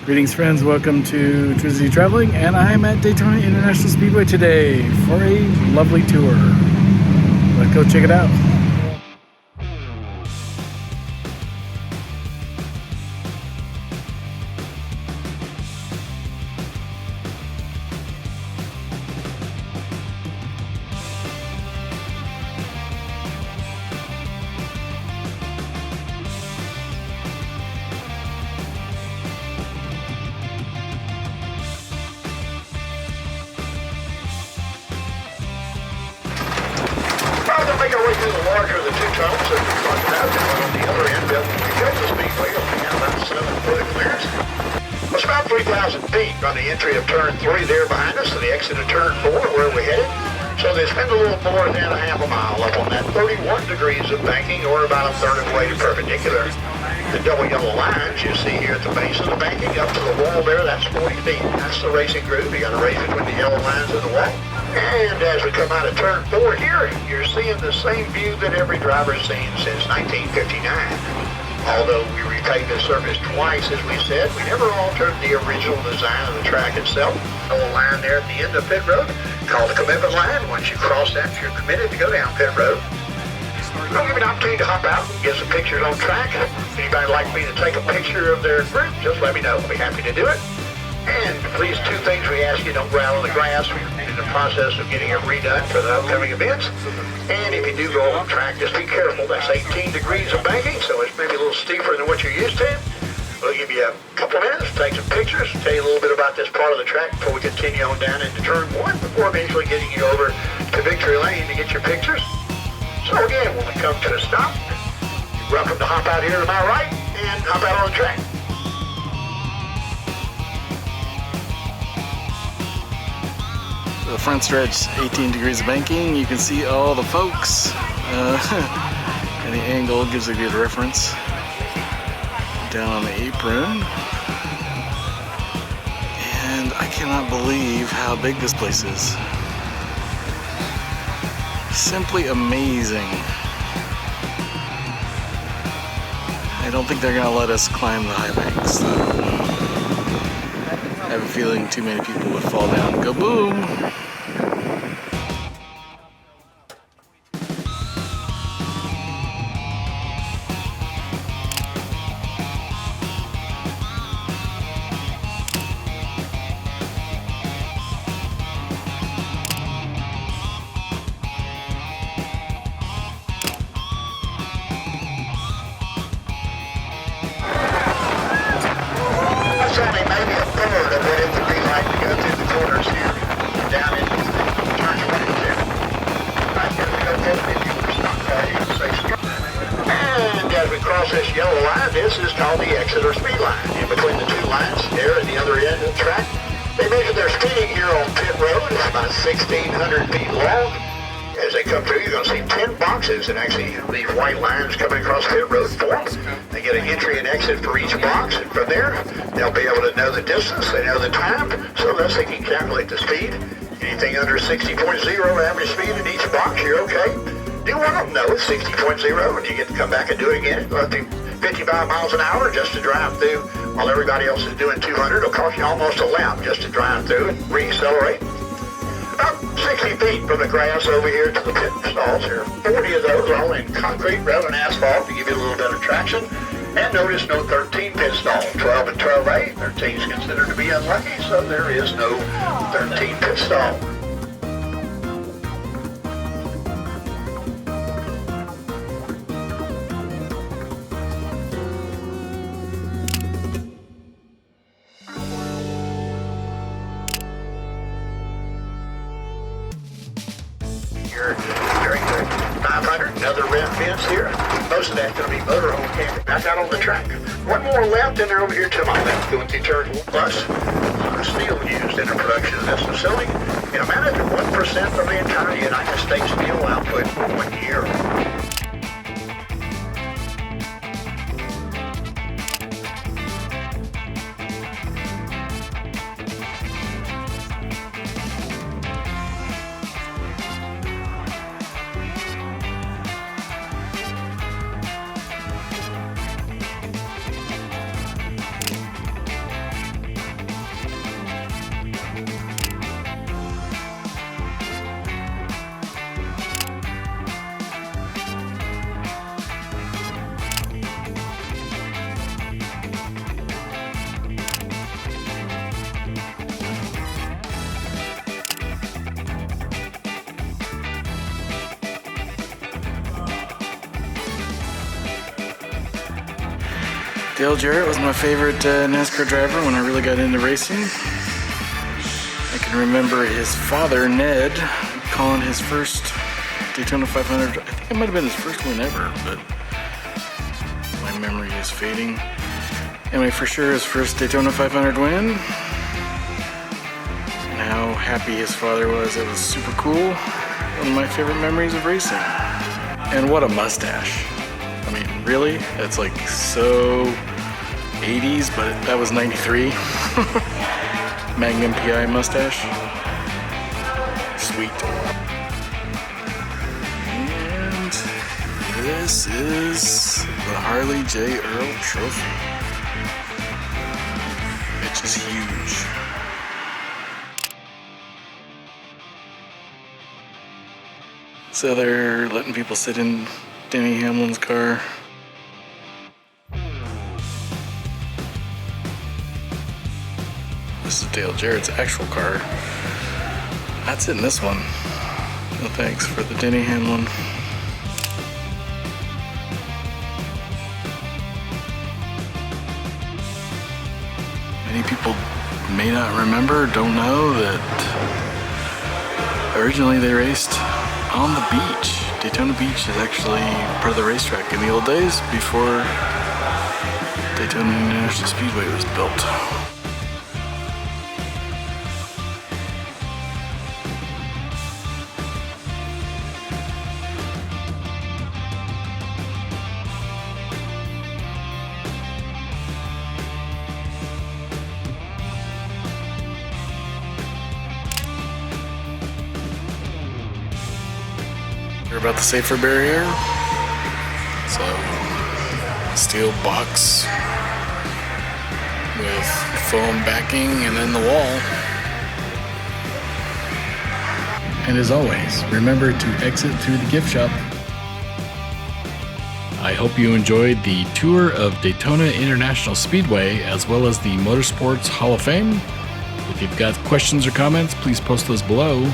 Greetings, friends. Welcome to Trizity Traveling, and I am at Daytona International Speedway today for a lovely tour. Let's go check it out. Make our way through the larger of the two tunnels that we talked about, and on the other end, we got the speedway, we have about 7-foot clearance. It's about 3,000 feet from the entry of turn 3 there behind us to the exit of turn 4 where we're headed. So they spend a little more than a half a mile up on that 31 degrees of banking, or about a third of the way to perpendicular. The double yellow lines you see here at the base of the banking up to the wall there, that's 40 feet. That's the racing groove. You got to race between the yellow lines and the wall. And as we come out of turn 4 here, you're seeing the same view that every driver's seen since 1959. Although we repaved the surface twice, as we said, we never altered the original design of the track itself. A little line there at the end of pit road called the commitment line. Once you cross that, you're committed to go down pit road. I'll give you an opportunity to hop out and get some pictures on track. If anybody would like me to take a picture of their group, just let me know. I'll be happy to do it. And please, 2 things we ask you: don't growl on the grass. We're in the process of getting it redone for the upcoming events. And if you do go on track, just be careful. That's 18 degrees of banking, so it's maybe a little steeper than what you're used to. We'll give you a couple minutes, take some pictures, tell you a little bit about this part of the track before we continue on down into turn 1, before eventually getting you over to Victory Lane to get your pictures. So again, when we come to a stop, you're welcome to hop out here to my right and hop out on the track. The front stretch, 18 degrees of banking. You can see all the folks. And the angle gives a good reference. Down on the apron. And I cannot believe how big this place is. Simply amazing. I don't think they're gonna let us climb the high banks though. I have a feeling too many people would fall down and go boom. Only maybe a third of what it would be like to go through the corners here, down into turn 22. Right here we go ahead, if you were stock car, you can say stop. And as we cross this yellow line, this is called the exit or speed line. In between the 2 lines there at the other end of the track, they measure their speeding here on pit road. It's about 1,600 feet long. As they come through, you're going to see 10 boxes, and actually these white lines coming across pit road form. They get an entry and exit for each box, and from there, they'll be able to know the distance, they know the time, so thus they can calculate the speed. Anything under 60.0 average speed in each box, you're okay. Do one of them, though, it's 60.0, and you get to come back and do it again. Go up to 55 miles an hour just to drive through while everybody else is doing 200. It'll cost you almost a lap just to drive through and re-accelerate. About 60 feet from the grass over here to the pit stalls here. 40 of those all in concrete rather than asphalt to give you a little better traction. And notice no 13 pit stall. 12 and 12A. 13 is considered to be unlucky, so there is no 13 pit stall. During the 500, another red fence here. Most of that's going to be motorhome camping back out on the track. One more left, and they're over here to my left, going through turn 1 plus. Steel used in the production of this facility. It amounted to 1% of the entire United States steel output for 1 year. Dale Jarrett was my favorite NASCAR driver when I really got into racing. I can remember his father, Ned, calling his first Daytona 500. I think it might have been his first win ever, but my memory is fading. Anyway, for sure his first Daytona 500 win. And how happy his father was. It was super cool. One of my favorite memories of racing. And what a mustache. I mean, really? That's like so 80s, but that was 93. Magnum PI mustache. Sweet. And this is the Harley J. Earl Trophy. It's just huge. So they're letting people sit in Denny Hamlin's car. This is Dale Jarrett's actual car. I'd sit in this one. No thanks for the Denny Hamlin. Many people may not remember, don't know that originally they raced on the beach. Daytona Beach is actually part of the racetrack in the old days before Daytona International Speedway was built. Hear about the safer barrier? So, steel box with foam backing and then the wall. And as always, remember to exit through the gift shop. I hope you enjoyed the tour of Daytona International Speedway as well as the Motorsports Hall of Fame. If you've got questions or comments, please post those below.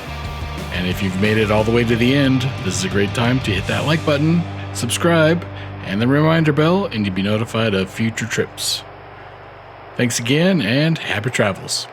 And if you've made it all the way to the end, this is a great time to hit that like button, subscribe, and the reminder bell, and you'll be notified of future trips. Thanks again, and happy travels.